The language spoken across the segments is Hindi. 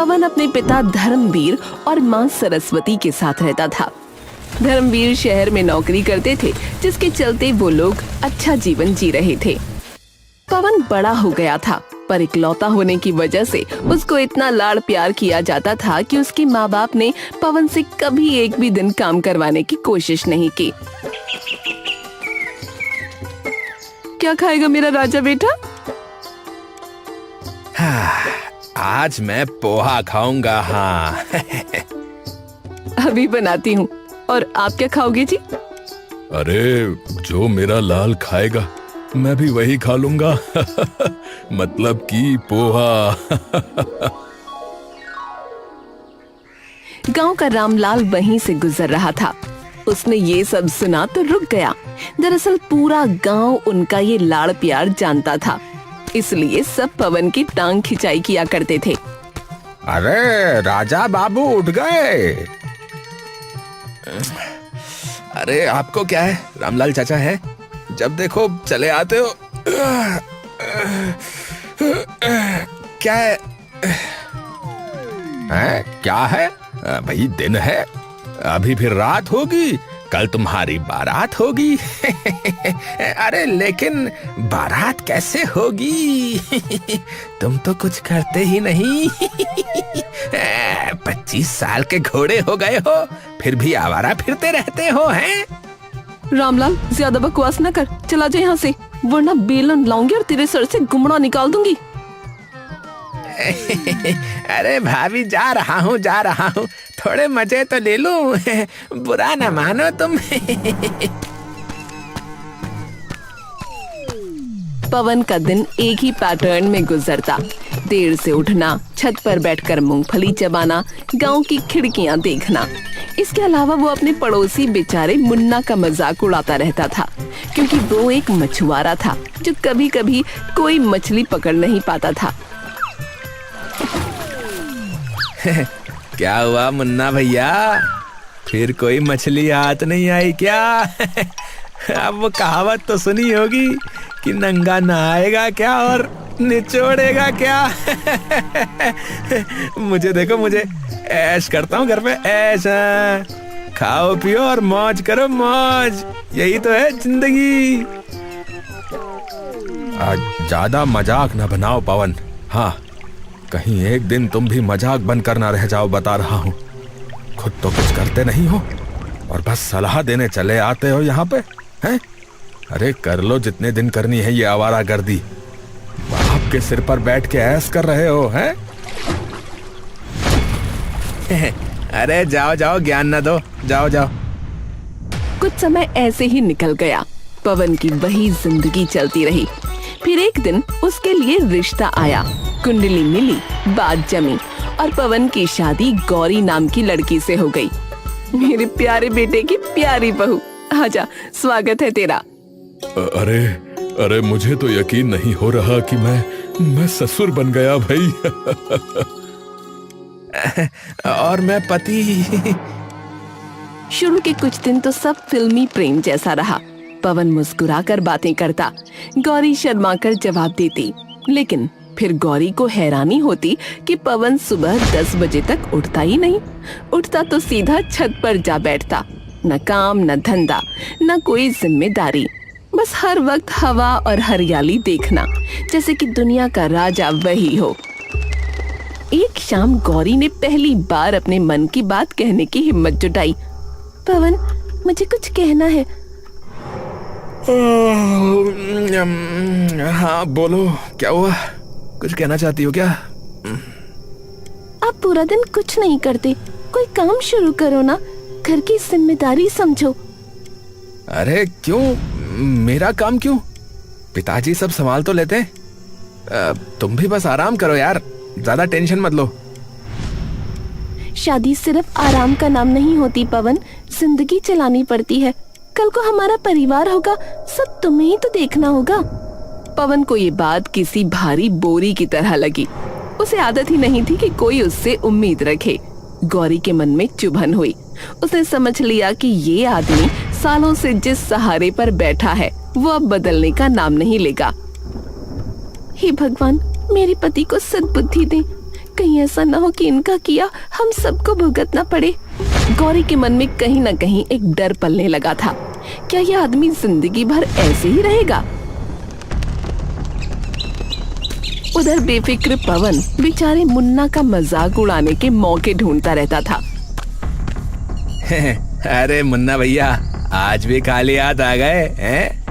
पवन अपने पिता धर्मवीर और माँ सरस्वती के साथ रहता था। धर्मवीर शहर में नौकरी करते थे, जिसके चलते वो लोग अच्छा जीवन जी रहे थे। पवन बड़ा हो गया था, पर इकलौता होने की वजह से उसको इतना लाड़ प्यार किया जाता था कि उसके माँ बाप ने पवन से कभी एक भी दिन काम करवाने की कोशिश नहीं की। क्या खाएगा मेरा राजा बेटा? आज मैं पोहा खाऊंगा। हाँ। अभी बनाती हूँ। और आप क्या खाओगे जी? अरे जो मेरा लाल खाएगा मैं भी वही खा लूंगा। मतलब कि पोहा। गांव का रामलाल वहीं से गुजर रहा था। उसने ये सब सुना तो रुक गया। दरअसल पूरा गांव उनका ये लाड़ प्यार जानता था, इसलिए सब पवन की टांग खिंचाई किया करते थे। अरे राजा बाबू उठ गए। अरे आपको क्या है, रामलाल चाचा है, जब देखो चले आते हो। क्या है? क्या है भाई? दिन है, अभी फिर रात होगी, कल तुम्हारी बारात होगी। अरे लेकिन बारात कैसे होगी? तुम तो कुछ करते ही नहीं। 25 साल के घोड़े हो गए हो, फिर भी आवारा फिरते रहते हो। हैं रामलाल, ज्यादा बकवास न कर, चला जा यहाँ से, वरना बेलन लाऊंगी और तेरे सर से गुमड़ा निकाल दूंगी। अरे भाभी, जा रहा हूँ, थोड़े मजे तो ले लूं। बुरा न मानो तुम। पवन का दिन एक ही पैटर्न में गुजरता। देर से उठना, छत पर बैठकर मूंगफली चबाना, गांव की खिड़कियां देखना। इसके अलावा वो अपने पड़ोसी बेचारे मुन्ना का मजाक उड़ाता रहता था, क्योंकि वो एक मछुआरा था जो कभी कभी कोई मछली पकड़ नहीं पाता था। क्या हुआ मुन्ना भैया, फिर कोई मछली हाथ नहीं आई क्या? अब वो कहावत तो सुनी होगी कि नंगा नहाएगा क्या और निचोड़ेगा क्या। मुझे देखो, मुझे ऐश करता हूँ घर पे, ऐश। खाओ पियो और मौज करो, मौज, यही तो है जिंदगी। आज ज्यादा मजाक न बनाओ पवन। हाँ, कहीं एक दिन तुम भी मजाक बनकर ना रह जाओ, बता रहा हूँ। खुद तो कुछ करते नहीं हो और बस सलाह देने चले आते हो यहाँ पे, हैं? अरे कर लो जितने दिन करनी है ये आवारागर्दी। बाप के सिर पर बैठ के ऐश कर रहे हो, हैं? अरे जाओ जाओ, ज्ञान न दो, जाओ जाओ। कुछ समय ऐसे ही निकल गया। पवन की वही जिंदगी चलती रही। फिर एक दिन उसके लिए रिश्ता आया, कुंडली मिली, बात जमी और पवन की शादी गौरी नाम की लड़की से हो गई। मेरे प्यारे बेटे की प्यारी बहू, आजा, स्वागत है तेरा। अरे अरे, मुझे तो यकीन नहीं हो रहा कि मैं ससुर बन गया भाई। और मैं पति। शुरू के कुछ दिन तो सब फिल्मी प्रेम जैसा रहा। पवन मुस्कुराकर बातें करता, गौरी शर्माकर जवाब देती। लेकिन फिर गौरी को हैरानी होती कि पवन सुबह 10 बजे तक उठता ही नहीं। उठता तो सीधा छत पर जा बैठता। न काम, न धंधा, न कोई जिम्मेदारी, बस हर वक्त हवा और हरियाली देखना, जैसे कि दुनिया का राजा वही हो। एक शाम गौरी ने पहली बार अपने मन की बात कहने की हिम्मत जुटाई। पवन, मुझे कुछ कहना है। हाँ बोलो, क्या हुआ? कुछ कहना चाहती हो क्या? आप पूरा दिन कुछ नहीं करते, कोई काम शुरू करो ना, घर की जिम्मेदारी समझो। अरे क्यों, मेरा काम क्यों? पिताजी सब संभाल तो लेते हैं। तुम भी बस आराम करो यार, ज्यादा टेंशन मत लो। शादी सिर्फ आराम का नाम नहीं होती पवन, जिंदगी चलानी पड़ती है। कल को हमारा परिवार होगा, सब तुम्हें ही तो देखना होगा। पवन को ये बात किसी भारी बोरी की तरह लगी। उसे आदत ही नहीं थी कि कोई उससे उम्मीद रखे। गौरी के मन में चुभन हुई। उसने समझ लिया कि ये आदमी सालों से जिस सहारे पर बैठा है वो अब बदलने का नाम नहीं लेगा। हे भगवान, मेरे पति को सद्बुद्धि दे, कहीं ऐसा ना हो कि इनका किया हम सबको भुगतना पड़े। गौरी के मन में कहीं ना कहीं एक डर पलने लगा था। क्या यह आदमी जिंदगी भर ऐसे ही रहेगा? उधर बेफिक्र पवन बेचारे मुन्ना का मजाक उड़ाने के मौके ढूंढता रहता था। अरे मुन्ना भैया, आज भी खाली हाथ आ गए हैं?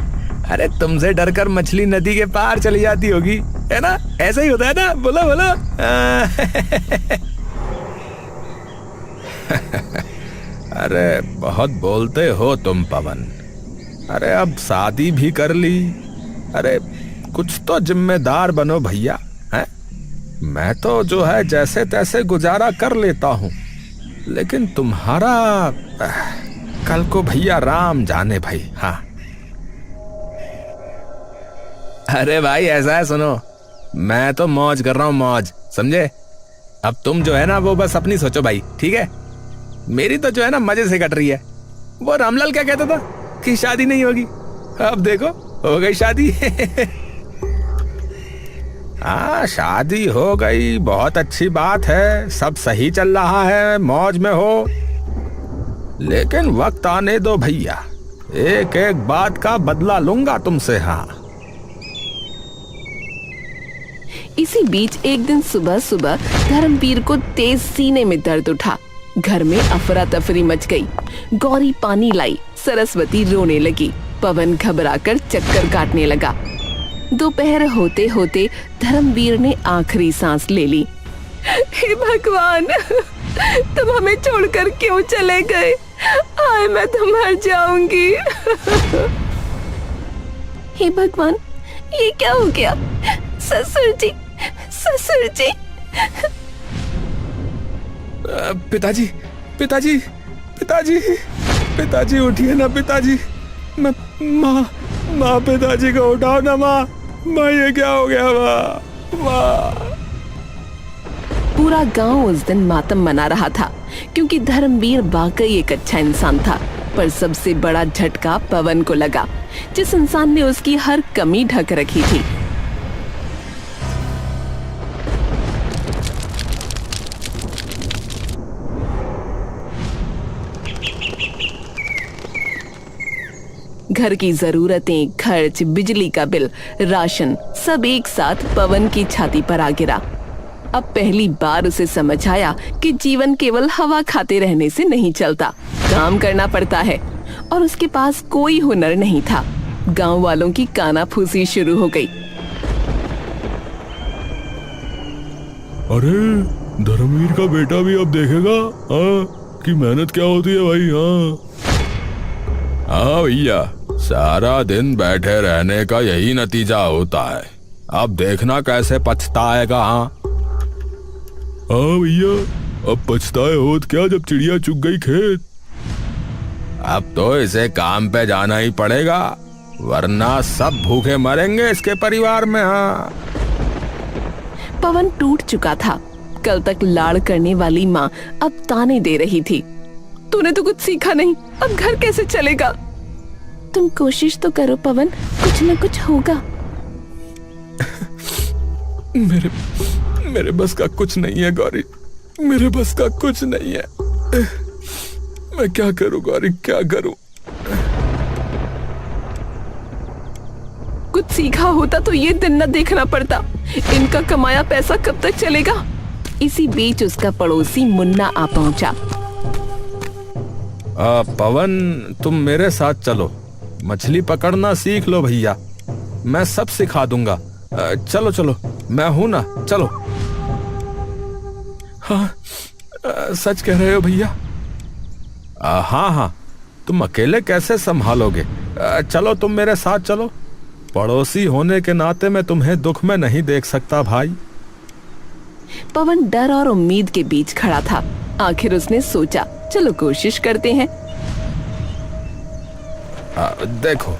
अरे तुमसे डरकर मछली नदी के पार चली जाती होगी, है ना? ऐसा ही होता है ना? बोलो बोलो। अरे बहुत बोलते हो तुम पवन। अरे अब शादी भी कर ली। अरे कुछ तो जिम्मेदार बनो भैया, हैं? मैं तो जो है जैसे तैसे गुजारा कर लेता हूं, लेकिन तुम्हारा कल को भैया राम जाने भाई। हाँ अरे भाई ऐसा है, सुनो, मैं तो मौज कर रहा हूं, मौज, समझे? अब तुम जो है ना वो बस अपनी सोचो भाई, ठीक है? मेरी तो जो है ना मजे से कट रही है। वो रामलाल क्या कहता था कि शादी नहीं होगी, अब देखो हो गई शादी। हाँ शादी हो गई, बहुत अच्छी बात है, सब सही चल रहा है, मौज में हो। लेकिन वक्त आने दो भैया, एक एक बात का बदला लूंगा तुमसे। हाँ इसी बीच एक दिन सुबह सुबह धर्मवीर को तेज सीने में दर्द उठा। घर में अफरा तफरी मच गई। गौरी पानी लाई, सरस्वती रोने लगी, पवन घबराकर चक्कर काटने लगा। दोपहर होते होते धर्मवीर ने आखिरी सांस ले ली। हे भगवान, तुम हमें छोड़कर क्यों चले गए? आए मैं तो मर जाऊंगी। हे भगवान, ये क्या हो गया? ससुर जी, ससुर जी। पिताजी, पिताजी, पिताजी, पिताजी उठिए ना पिताजी। माँ, पिताजी को उठाओ ना माँ। माँ ये क्या हो गया माँ? पूरा गांव उस दिन मातम मना रहा था, क्योंकि धर्मवीर वाकई एक अच्छा इंसान था। पर सबसे बड़ा झटका पवन को लगा, जिस इंसान ने उसकी हर कमी ढक रखी थी। घर की जरूरतें, खर्च, बिजली का बिल, राशन सब एक साथ पवन की छाती पर आ गिरा। अब पहली बार उसे समझ आया कि जीवन केवल हवा खाते रहने से नहीं चलता, काम करना पड़ता है। और उसके पास कोई हुनर नहीं था। गांव वालों की कानाफूसी शुरू हो गई। अरे धर्मवीर का बेटा भी अब देखेगा कि मेहनत क्या होती है भाई। हाँ भैया, सारा दिन बैठे रहने का यही नतीजा होता है। अब देखना कैसे पछताएगा। हाँ भैया, अब पछताए होत क्या जब चिड़िया चुग गई खेत। अब तो इसे काम पे जाना ही पड़ेगा, वरना सब भूखे मरेंगे इसके परिवार में। हाँ पवन टूट चुका था। कल तक लाड़ करने वाली माँ अब ताने दे रही थी। तूने तो कुछ सीखा नहीं, अब घर कैसे चलेगा? तुम कोशिश तो करो पवन, कुछ न कुछ होगा। मेरे बस का कुछ नहीं है गौरी, मेरे बस का कुछ नहीं है। मैं क्या करूं गौरी, क्या करूं? कुछ सीखा होता तो ये दिन न देखना पड़ता। इनका कमाया पैसा कब तक चलेगा? इसी बीच उसका पड़ोसी मुन्ना आ पहुंचा। पवन, तुम मेरे साथ चलो, मछली पकड़ना सीख लो भैया, मैं सब सिखा दूंगा। चलो चलो, मैं हूं ना, चलो। हाँ सच कह रहे हो भैया? हाँ हाँ, तुम अकेले कैसे संभालोगे? चलो तुम मेरे साथ चलो। पड़ोसी होने के नाते मैं तुम्हें दुख में नहीं देख सकता भाई। पवन डर और उम्मीद के बीच खड़ा था। आखिर उसने सोचा, चलो कोशिश करते हैं। देखो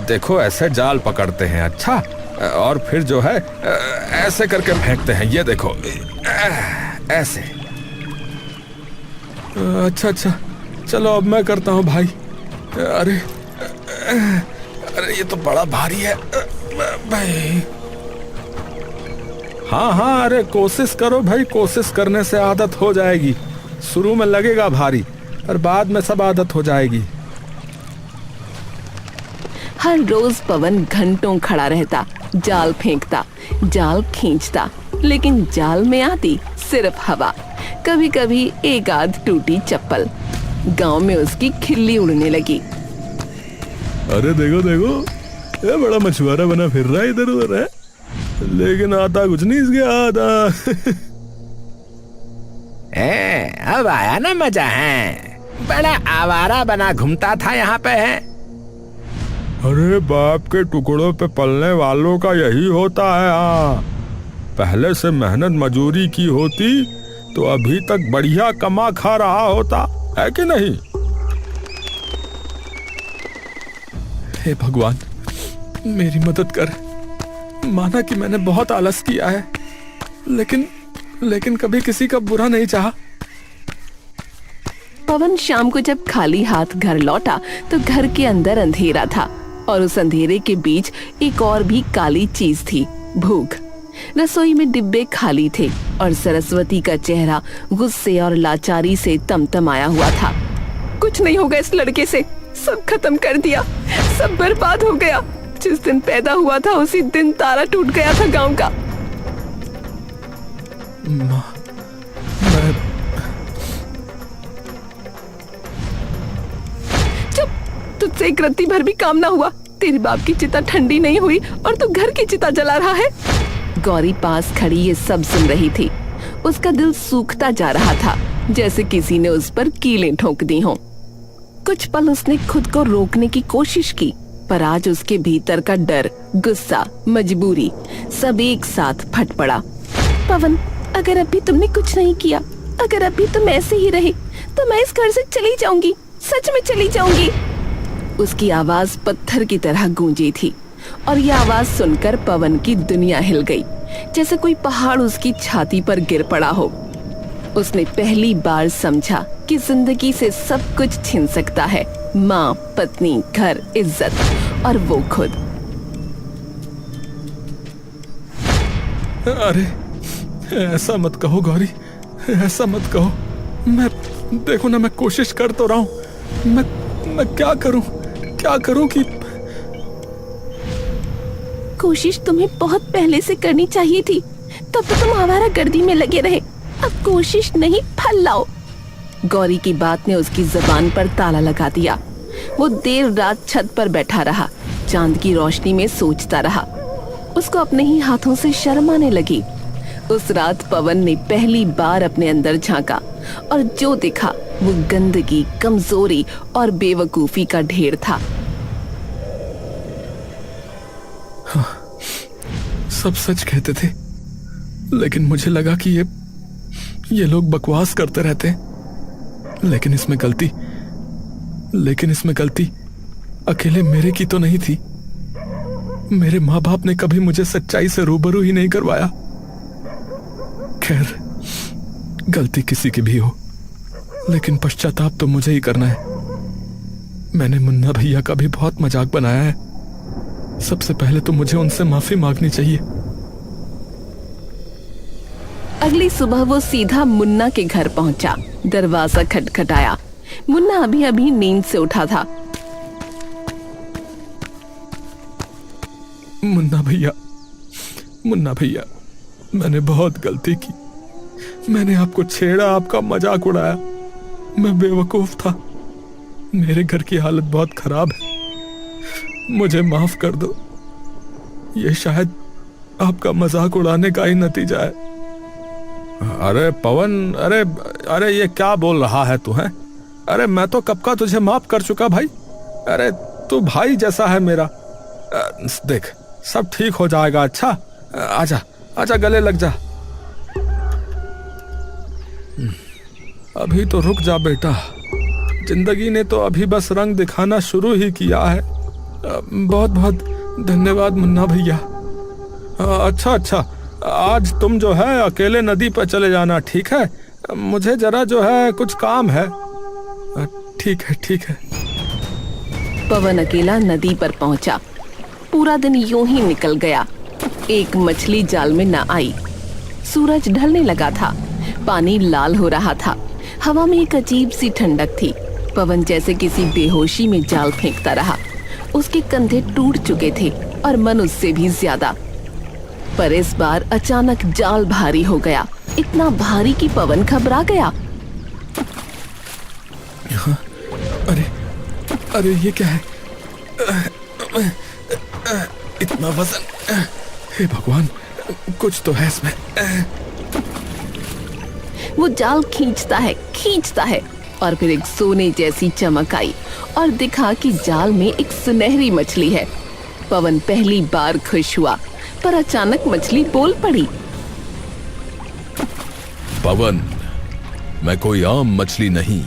देखो, ऐसे जाल पकड़ते हैं, अच्छा, और फिर जो है ऐसे करके फेंकते हैं। ये देखो, ऐसे। अच्छा, चलो अब मैं करता हूँ भाई। अरे ये तो बड़ा भारी है भाई। हाँ हाँ, अरे कोशिश करो भाई, कोशिश करने से आदत हो जाएगी। शुरू में लगेगा भारी, पर बाद में सब आदत हो जाएगी। हर रोज पवन घंटों खड़ा रहता, जाल फेंकता, जाल खींचता, लेकिन जाल में आती सिर्फ हवा। कभी कभी एक आध टूटी चप्पल। गांव में उसकी खिल्ली उड़ने लगी। अरे देखो देखो, ये बड़ा मछुआरा बना फिर रहा है इधर उधर है, लेकिन आता कुछ नहीं इसके आता। अब आया ना मजा है, बड़ा आवारा बना घूमता था यहाँ पे है। अरे बाप के टुकड़ों पे पलने वालों का यही होता है। हाँ, पहले से मेहनत मजूरी की होती तो अभी तक बढ़िया कमा खा रहा होता, है कि नहीं? हे भगवान, मेरी मदद कर। माना कि मैंने बहुत आलस किया है, लेकिन कभी किसी का बुरा नहीं चाहा। पवन शाम को जब खाली हाथ घर लौटा तो घर के अंदर अंधेरा था और उस अंधेरे के बीच एक और भी काली चीज थी, भूख। रसोई में डिब्बे खाली थे और सरस्वती का चेहरा गुस्से और लाचारी से तमतमाया हुआ था। कुछ नहीं होगा इस लड़के से, सब खत्म कर दिया, सब बर्बाद हो गया। जिस दिन पैदा हुआ था उसी दिन तारा टूट गया था गांव का। माँ, मैं चुप, तुझसे एक रत्ती भर भी काम ना हुआ। तेरे बाप की चिता ठंडी नहीं हुई और तू घर की चिता जला रहा है। गौरी पास खड़ी ये सब सुन रही थी। उसका दिल सूखता जा रहा था, जैसे किसी ने उस पर कीलें ठोक दी हों। कुछ पल उसने खुद को रोकने की कोशिश की, पर आज उसके भीतर का डर, गुस्सा, मजबूरी सब एक साथ फट पड़ा। पवन, अगर अभी तुमने कुछ नहीं किया, अगर अभी तुम ऐसे ही रहे, तो मैं इस घर से चली जाऊंगी, सच में चली जाऊंगी। उसकी आवाज पत्थर की तरह गूंजी थी और यह आवाज सुनकर पवन की दुनिया हिल गई, जैसे कोई पहाड़ उसकी छाती पर गिर पड़ा हो। उसने पहली बार समझा कि जिंदगी से सब कुछ छिन सकता है, माँ, पत्नी, घर, इज्जत और वो खुद। अरे ऐसा मत कहो गौरी, ऐसा मत कहो। मैं देखो ना, मैं कोशिश कर तो रहा हूँ। मैं क्या करूँ कि कोशिश तुम्हें बहुत पहले से करनी चाहिए थी, तब तो तुम आवारा गर्दी में लगे रहे। अब कोशिश नहीं, फल लाओ। गौरी की बात ने उसकी जबान पर ताला लगा दिया। वो देर रात छत पर बैठा रहा, चांद की रोशनी में सोचता रहा। उसको अपने ही हाथों से शर्म आने लगी। उस रात पवन ने पहली बार अपने अंदर झांका और जो दिखा वो गंदगी, कमजोरी और बेवकूफी का ढेर था। सब सच कहते थे, लेकिन मुझे लगा कि ये लोग बकवास करते रहते हैं। लेकिन इसमें गलती अकेले मेरे की तो नहीं थी। मेरे माँ बाप ने कभी मुझे सच्चाई से रूबरू ही नहीं करवाया। खैर, गलती किसी की भी हो, लेकिन पश्चाताप तो मुझे ही करना है। मैंने मुन्ना भैया का भी बहुत मजाक बनाया है। सबसे पहले तो मुझे उनसे माफी मांगनी चाहिए। अगली सुबह वो सीधा मुन्ना के घर पहुंचा। दरवाजा खटखटाया। मुन्ना अभी अभी नींद से उठा था। मुन्ना भैया, मैंने बहुत गलती की। मैंने आपको छेड़ा, आपका मजाक उड़ाया। मैं बेवकूफ था। मेरे घर की हालत बहुत खराब है, मुझे माफ कर दो। ये शायद आपका मजाक उड़ाने का ही नतीजा है। अरे पवन, अरे ये क्या बोल रहा है तू? है अरे मैं तो कब का तुझे माफ कर चुका भाई। अरे तू भाई जैसा है मेरा। देख, सब ठीक हो जाएगा। अच्छा, आजा गले लग जा। अभी तो रुक जा बेटा, जिंदगी ने तो अभी बस रंग दिखाना शुरू ही किया है। बहुत बहुत धन्यवाद मुन्ना भैया। अच्छा, आज तुम जो है अकेले नदी पर चले जाना, ठीक है? मुझे जरा जो है कुछ काम है। ठीक है। पवन अकेला नदी पर पहुंचा। पूरा दिन यूं ही निकल गया। एक मछली जाल में न आई, सूरज ढलने लगा था। पानी लाल हो रहा था। हवा में एक अजीब सी ठंडक थी। पवन जैसे किसी बेहोशी में जाल फेंकता रहा। उसके कंधे टूट चुके थे और मन उससे भी ज्यादा। पर इस बार अचानक जाल भारी हो गया, इतना भारी कि पवन घबरा गया। अरे अरे ये क्या है? इतना वजन! हे भगवान, कुछ तो है इसमें। वो जाल खींचता है और फिर एक सोने जैसी चमक आई और दिखा कि जाल में एक सुनहरी मछली है। पवन पहली बार खुश हुआ, पर अचानक मछली बोल पड़ी। पवन, मैं कोई आम मछली नहीं,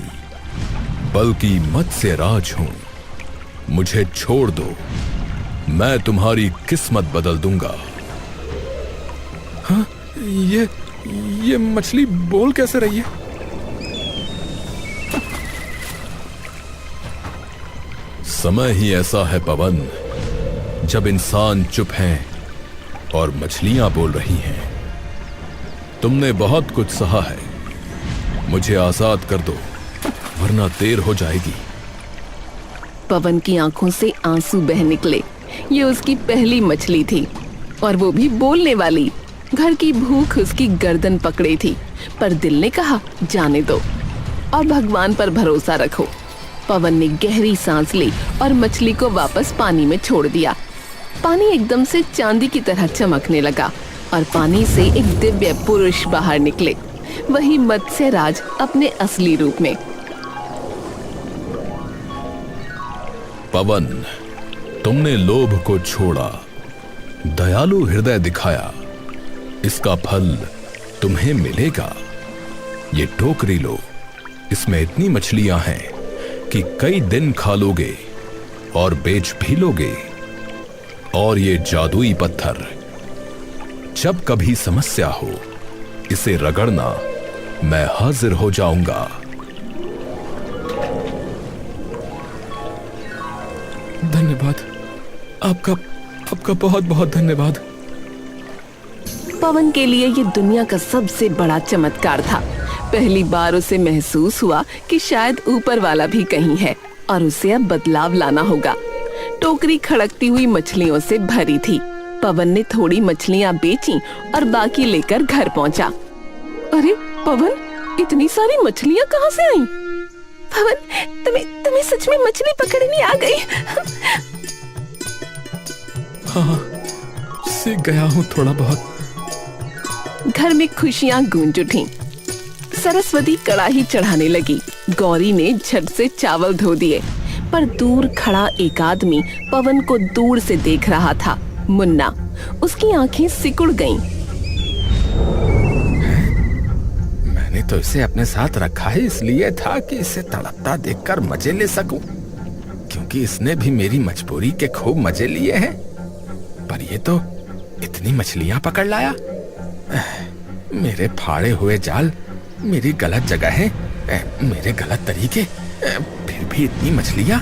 बल्कि मत्स्य राज हूं। मुझे छोड़ दो, मैं तुम्हारी किस्मत बदल दूंगा। हाँ, ये मछली बोल कैसे रही है? समय ही ऐसा है पवन, जब इंसान चुप हैं और मछलियां बोल रही हैं। तुमने बहुत कुछ सहा है, मुझे आजाद कर दो, वरना देर हो जाएगी। पवन की आंखों से आंसू बह निकले। ये उसकी पहली मछली थी और वो भी बोलने वाली। घर की भूख उसकी गर्दन पकड़े थी, पर दिल ने कहा जाने दो और भगवान पर भरोसा रखो। पवन ने गहरी सांस ली और मछली को वापस पानी में छोड़ दिया। पानी एकदम से चांदी की तरह चमकने लगा और पानी से एक दिव्य पुरुष बाहर निकले, वही मत्स्य राज अपने असली रूप में। पवन, तुमने लोभ को छोड़ा, दयालु हृदय दिखाया, इसका फल तुम्हें मिलेगा। ये टोकरी लो, इसमें इतनी मछलियां हैं कि कई दिन खा लोगे और बेच भी लोगे। और ये जादुई पत्थर, जब कभी समस्या हो इसे रगड़ना, मैं हाजिर हो जाऊंगा। धन्यवाद, आपका बहुत बहुत धन्यवाद। पवन के लिए ये दुनिया का सबसे बड़ा चमत्कार था। पहली बार उसे महसूस हुआ कि शायद ऊपर वाला भी कहीं है और उसे अब बदलाव लाना होगा। टोकरी खड़कती हुई मछलियों से भरी थी। पवन ने थोड़ी मछलियां बेची और बाकी लेकर घर पहुंचा। अरे पवन, इतनी सारी मछलियां कहाँ से आई? पवन, तुम्हें सच में मछली पकड़नी आ गई? हाँ, सीख गया हूँ थोड़ा बहुत। घर में खुशियां गूंज उठीं। सरस्वती कड़ाही चढ़ाने लगी। गौरी ने झट से चावल धो दिए, पर दूर खड़ा एक आदमी पवन को दूर से देख रहा था। मुन्ना। उसकी आंखें सिकुड़ गईं। मैंने तो इसे अपने साथ रखा है इसलिए था कि इसे तड़पता देखकर मजे ले सकूं, क्योंकि इसने भी मेरी मजबूरी के खूब मजे लिए हैं। पर ये तो इतनी मछलियां पकड़ लाया। मेरे फाड़े हुए जाल, मेरी गलत जगह है, मेरे गलत तरीके, फिर भी इतनी मछलियां।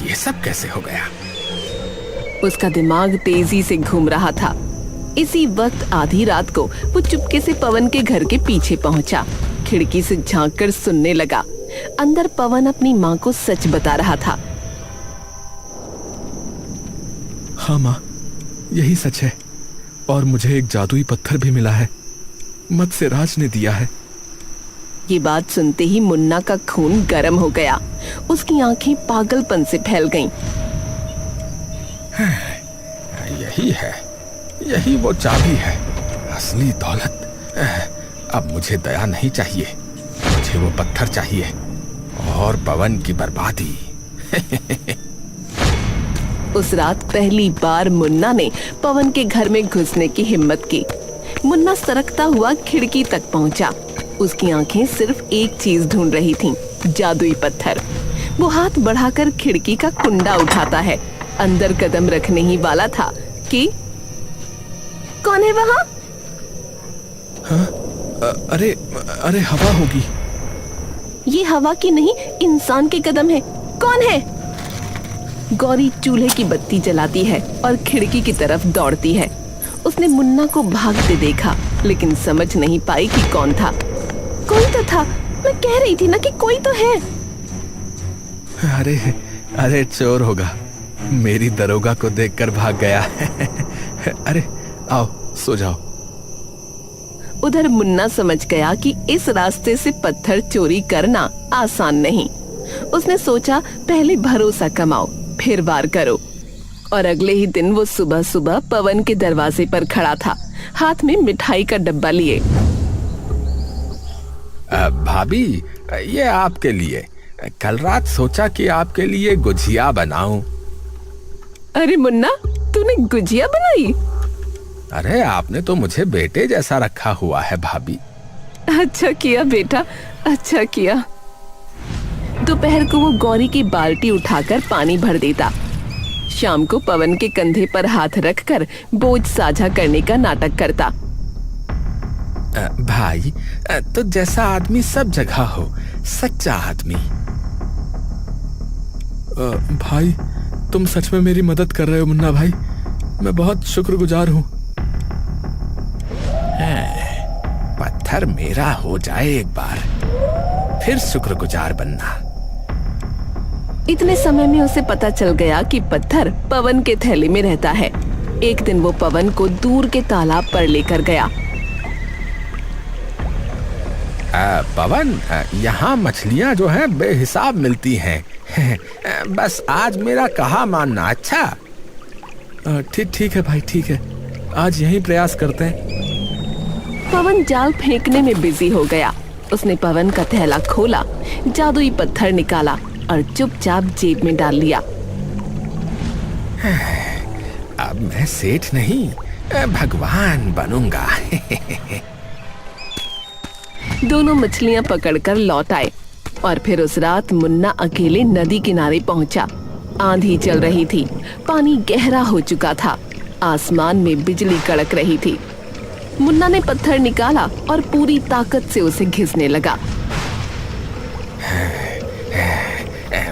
ये सब कैसे हो गया? उसका दिमाग तेजी से घूम रहा था। इसी वक्त आधी रात को वो चुपके से पवन के घर के पीछे पहुंचा। खिड़की से झांककर सुनने लगा। अंदर पवन अपनी माँ को सच बता रहा था। हाँ माँ, यही सच है। और मुझे एक जादुई पत्थर भी मिला है, मत्स्य राज ने दिया है। ये बात सुनते ही मुन्ना का खून गर्म हो गया। उसकी आंखें पागलपन से फैल गईं। यही है, यही वो चाबी है, असली दौलत। अब मुझे दया नहीं चाहिए, मुझे वो पत्थर चाहिए और पवन की बर्बादी। उस रात पहली बार मुन्ना ने पवन के घर में घुसने की हिम्मत की। मुन्ना सरकता हुआ खिड़की तक पहुंचा। उसकी आंखें सिर्फ एक चीज ढूंढ रही थीं, जादुई पत्थर। वो हाथ बढ़ाकर खिड़की का कुंडा उठाता है। अंदर कदम रखने ही वाला था कि कौन है वहाँ? हाँ? अरे हवा होगी। ये हवा की नहीं, इंसान के कदम है। कौन है? गौरी चूल्हे की बत्ती जलाती है और खिड़की की तरफ दौड़ती है। उसने मुन्ना को भागते देखा, लेकिन समझ नहीं पाई कि कौन था। कोई तो था, मैं कह रही थी ना कि कोई तो है। अरे अरे चोर होगा, मेरी दरोगा को देखकर भाग गया। अरे आओ सो जाओ। उधर मुन्ना समझ गया कि इस रास्ते से पत्थर चोरी करना आसान नहीं। उसने सोचा पहले भरोसा कमाओ फिर वार करो। और अगले ही दिन वो सुबह सुबह पवन के दरवाजे पर खड़ा था, हाथ में मिठाई का डब्बा लिए। भाभी, ये आपके लिए। कल रात सोचा कि आपके लिए गुजिया बनाऊं। अरे मुन्ना, तूने गुजिया बनाई? अरे आपने तो मुझे बेटे जैसा रखा हुआ है भाभी। अच्छा किया बेटा, अच्छा किया। दोपहर को वो गौरी की बाल्टी उठाकर पानी भर देता। शाम को पवन के कंधे पर हाथ रखकर बोझ साझा करने का नाटक करता। भाई, तो जैसा आदमी सब जगह हो, सच्चा आदमी। भाई, तुम सच में मेरी मदद कर रहे हो मुन्ना भाई, मैं बहुत शुक्रगुजार हूँ। पत्थर मेरा हो जाए एक बार, फिर शुक्रगुजार बनना। इतने समय में उसे पता चल गया कि पत्थर पवन के थैले में रहता है। एक दिन वो पवन को दूर के तालाब पर लेकर गया। पवन, यहाँ मछलियाँ जो हैं बेहिसाब मिलती हैं। बस आज मेरा कहा मानना, अच्छा? ठीक है भाई, ठीक है, आज यही प्रयास करते हैं। पवन जाल फेंकने में बिजी हो गया। उसने पवन का थैला खोला, जादुई पत्थर निकाला और चुपचाप जेब में डाल लिया। अब मैं सेठ नहीं, भगवान बनूंगा। दोनों मछलियां पकड़कर लौट आए और फिर उस रात मुन्ना अकेले नदी किनारे पहुंचा। आंधी चल रही थी, पानी गहरा हो चुका था, आसमान में बिजली कड़क रही थी। मुन्ना ने पत्थर निकाला और पूरी ताकत से उसे घिसने लगा।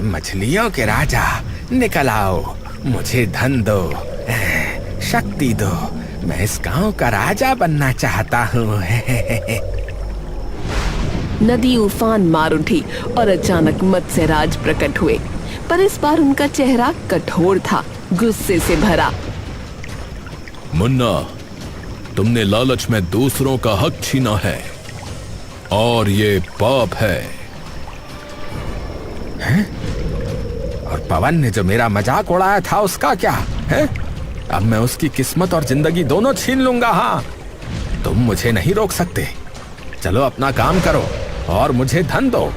मछलियों के राजा, निकल आओ, मुझे धन दो, शक्ति दो, मैं इस गांव का राजा बनना चाहता हूँ। नदी उफान मार उठी और अचानक मत्स्यराज प्रकट हुए, पर इस बार उनका चेहरा कठोर था, गुस्से से भरा। मुन्ना, तुमने लालच में दूसरों का हक छीना है और ये पाप है। हैं? और पवन ने जो मेरा मजाक उड़ाया था उसका क्या है? अब मैं उसकी किस्मत और जिंदगी दोनों छीन लूंगा। हाँ, तुम मुझे नहीं रोक सकते। चलो अपना काम करो और मुझे धन दो।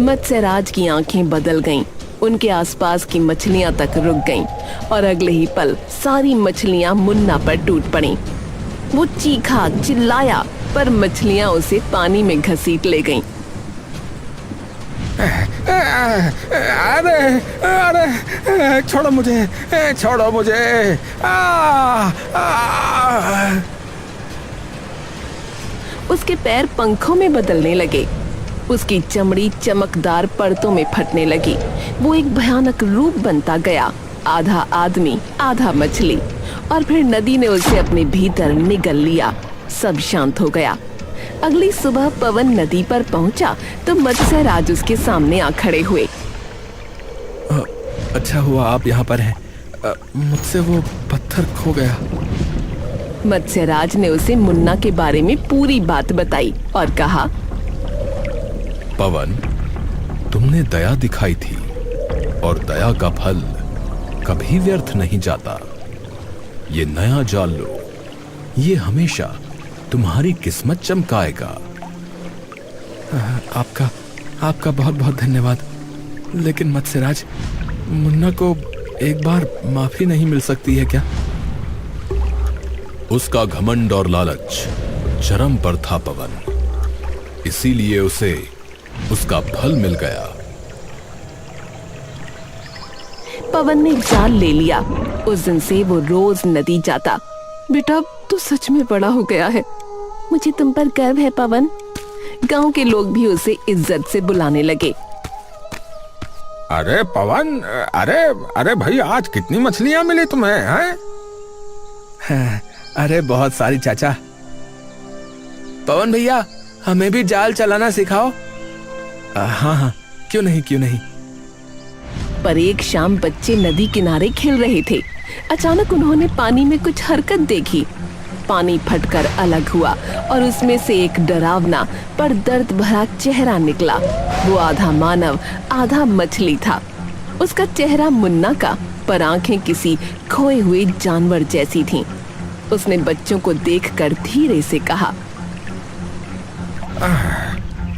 मत्स्यराज की आंखें बदल गईं, उनके आसपास की मछलियां तक रुक गईं और अगले ही पल सारी मछलियां मुन्ना पर टूट पड़ीं। वो चीखा, चिल्लाया, पर मछलियां उसे पानी में घसीट ले गईं। अरे अरे, छोड़ो मुझे, छोड़ो मुझे। उसके पैर पंखों में बदलने लगे, उसकी चमड़ी चमकदार परतों में फटने लगी। वो एक भयानक रूप बनता गया, आधा आदमी आधा मछली। और फिर नदी ने उसे अपने भीतर निगल लिया। सब शांत हो गया। अगली सुबह पवन नदी पर पहुंचा तो मत्स्यराज उसके सामने आ खड़े हुए। अच्छा हुआ आप यहाँ पर हैं, मुझसे वो पत्थर खो गया। मत्स्यराज ने उसे मुन्ना के बारे में पूरी बात बताई और कहा, पवन, तुमने दया दिखाई थी और दया का फल कभी व्यर्थ नहीं जाता। ये नया जाल लो, ये हमेशा तुम्हारी किस्मत चमकाएगा। आपका बहुत बहुत धन्यवाद। लेकिन मत्स्यराज, मुन्ना को एक बार माफी नहीं मिल सकती है क्या? उसका घमंड और लालच चरम पर था पवन, इसीलिए उसे उसका फल मिल गया। पवन ने जाल ले लिया। उस दिन से वो रोज नदी जाता। बेटा, तू सच में बड़ा हो गया है, मुझे तुम पर गर्व है पवन। गांव के लोग भी उसे इज्जत से बुलाने लगे। अरे पवन, अरे भाई, आज कितनी मछलियां मिली तुम्हें? हैं? हाँ, अरे बहुत सारी चाचा। पवन भैया, हमें भी जाल चलाना सिखाओ। हाँ हाँ, क्यों नहीं क्यों नहीं। पर एक शाम बच्चे नदी किनारे खेल रहे थे। अचानक उन्होंने पानी में कुछ हरकत देखी। पानी फटकर अलग हुआ और उसमें से एक डरावना पर दर्द भरा चेहरा निकला। वो आधा मानव आधा मछली था। उसका चेहरा मुन्ना का, पर आंखें किसी खोए हुए जानवर जैसी थीं। उसने बच्चों को देखकर धीरे से कहा,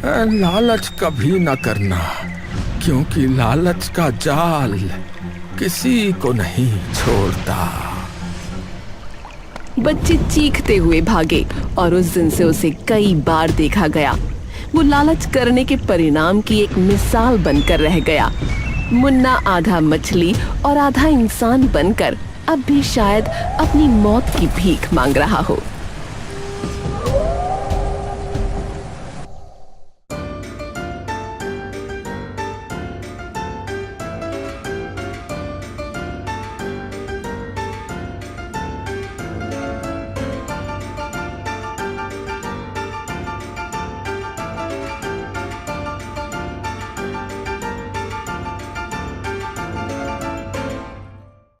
लालच कभी न करना, क्योंकि लालच का जाल किसी को नहीं छोड़ता। बच्चे चीखते हुए भागे और उस दिन से उसे कई बार देखा गया। वो लालच करने के परिणाम की एक मिसाल बनकर रह गया। मुन्ना आधा मछली और आधा इंसान बनकर अब भी शायद अपनी मौत की भीख मांग रहा हो।